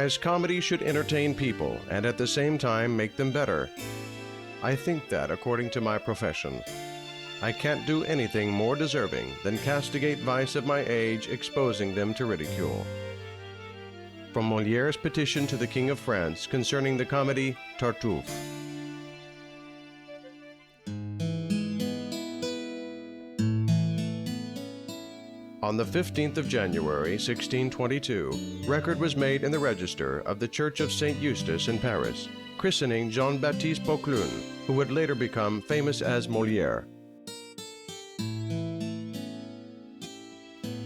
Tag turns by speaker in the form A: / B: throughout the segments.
A: as comedy should entertain people and at the same time make them better. I think that, according to my profession, I can't do anything more deserving than castigate vice of my age, exposing them to ridicule. From Molière's petition to the King of France concerning the comedy Tartuffe. On the 15th of January, 1622, record was made in the register of the Church of St. Eustace in Paris, christening Jean-Baptiste Poquelin, who would later become famous as Molière.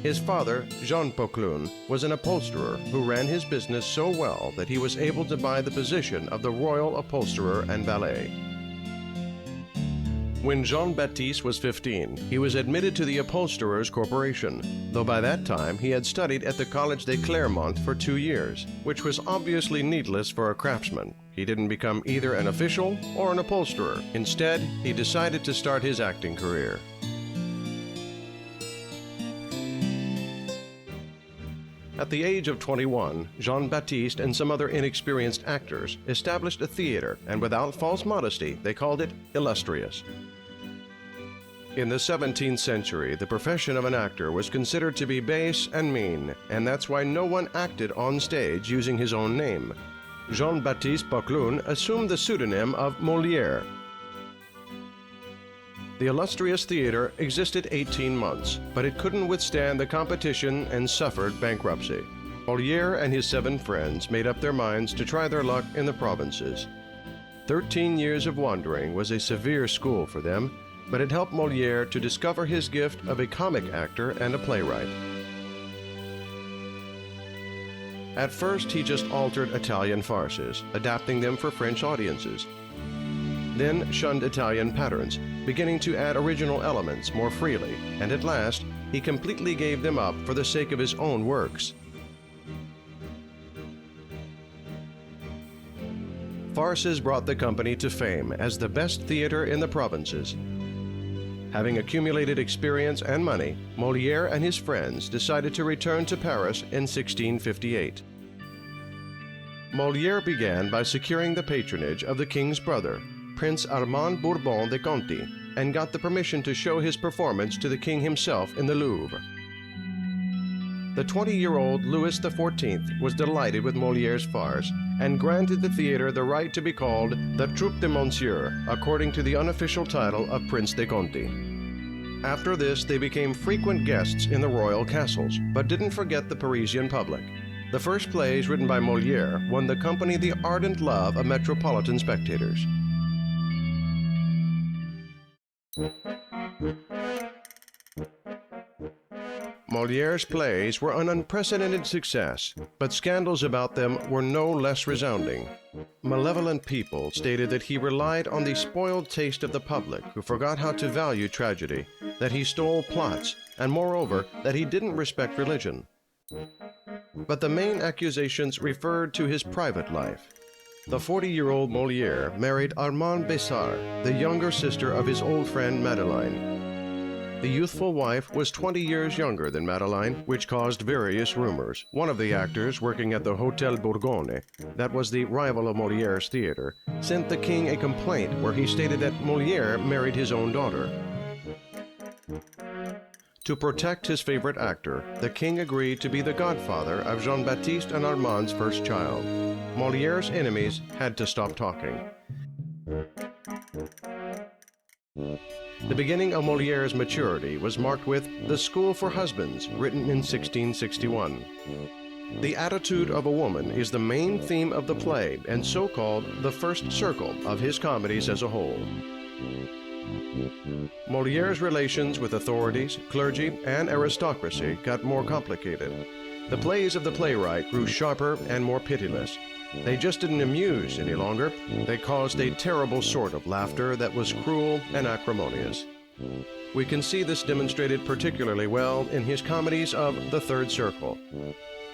A: His father, Jean Poquelin, was an upholsterer who ran his business so well that he was able to buy the position of the royal upholsterer and valet. When Jean-Baptiste was 15, he was admitted to the Upholsterers' Corporation, though by that time he had studied at the College de Clermont for 2 years, which was obviously needless for a craftsman. He didn't become either an official or an upholsterer. Instead, he decided to start his acting career. At the age of 21, Jean-Baptiste and some other inexperienced actors established a theater, and without false modesty, they called it illustrious. In the 17th century, the profession of an actor was considered to be base and mean, and that's why no one acted on stage using his own name. Jean-Baptiste Poquelin assumed the pseudonym of Molière. The illustrious theater existed 18 months, but it couldn't withstand the competition and suffered bankruptcy. Molière and his 7 friends made up their minds to try their luck in the provinces. 13 years of wandering was a severe school for them, but it helped Molière to discover his gift of a comic actor and a playwright. At first, he just altered Italian farces, adapting them for French audiences. Then shunned Italian patterns, beginning to add original elements more freely, and at last, he completely gave them up for the sake of his own works. Farces brought the company to fame as the best theater in the provinces. Having accumulated experience and money, Molière and his friends decided to return to Paris in 1658. Molière began by securing the patronage of the king's brother, Prince Armand Bourbon de Conti, and got the permission to show his performance to the king himself in the Louvre. The 20-year-old Louis XIV was delighted with Molière's farce and granted the theater the right to be called the Troupe de Monsieur, according to the unofficial title of Prince de Conti. After this, they became frequent guests in the royal castles, but didn't forget the Parisian public. The first plays written by Molière won the company the ardent love of metropolitan spectators. Molière's plays were an unprecedented success, but scandals about them were no less resounding. Malevolent people stated that he relied on the spoiled taste of the public, who forgot how to value tragedy, that he stole plots, and moreover, that he didn't respect religion. But the main accusations referred to his private life. The 40-year-old Molière married Armande Bessart, the younger sister of his old friend Madeleine. The youthful wife was 20 years younger than Madeleine, which caused various rumors. One of the actors working at the Hôtel Bourgogne, that was the rival of Molière's theater, sent the king a complaint where he stated that Molière married his own daughter. To protect his favorite actor, the king agreed to be the godfather of Jean-Baptiste and Armand's first child. Molière's enemies had to stop talking. The beginning of Molière's maturity was marked with The School for Husbands, written in 1661. The attitude of a woman is the main theme of the play and so-called the first circle of his comedies as a whole. Molière's relations with authorities, clergy, and aristocracy got more complicated. The plays of the playwright grew sharper and more pitiless. They just didn't amuse any longer. They caused a terrible sort of laughter that was cruel and acrimonious. We can see this demonstrated particularly well in his comedies of The Third Circle.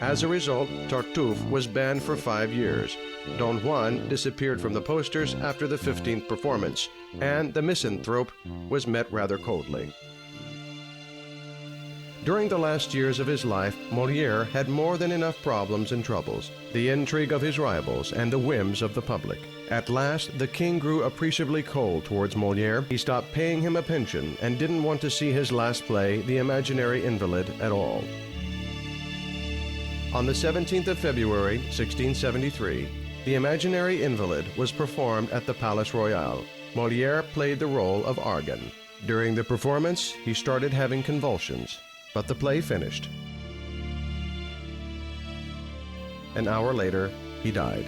A: As a result, Tartuffe was banned for 5 years. Don Juan disappeared from the posters after the 15th performance, and The Misanthrope was met rather coldly. During the last years of his life, Molière had more than enough problems and troubles, the intrigue of his rivals and the whims of the public. At last, the king grew appreciably cold towards Molière. He stopped paying him a pension and didn't want to see his last play, The Imaginary Invalid, at all. On the 17th of February, 1673, The Imaginary Invalid was performed at the Palace Royal. Molière played the role of Argan. During the performance, he started having convulsions, but the play finished. An hour later, he died.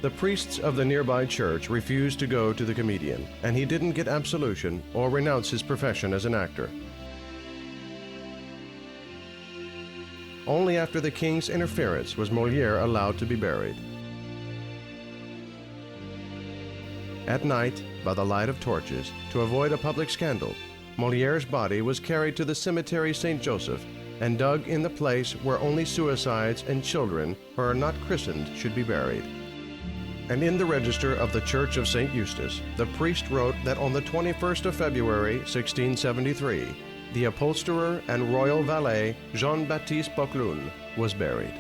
A: The priests of the nearby church refused to go to the comedian, and he didn't get absolution or renounce his profession as an actor. Only after the king's interference was Molière allowed to be buried. At night, by the light of torches, to avoid a public scandal, Molière's body was carried to the cemetery St. Joseph and dug in the place where only suicides and children who are not christened should be buried. And in the register of the Church of St. Eustace, the priest wrote that on the 21st of February, 1673, the upholsterer and royal valet Jean-Baptiste Poquelin was buried.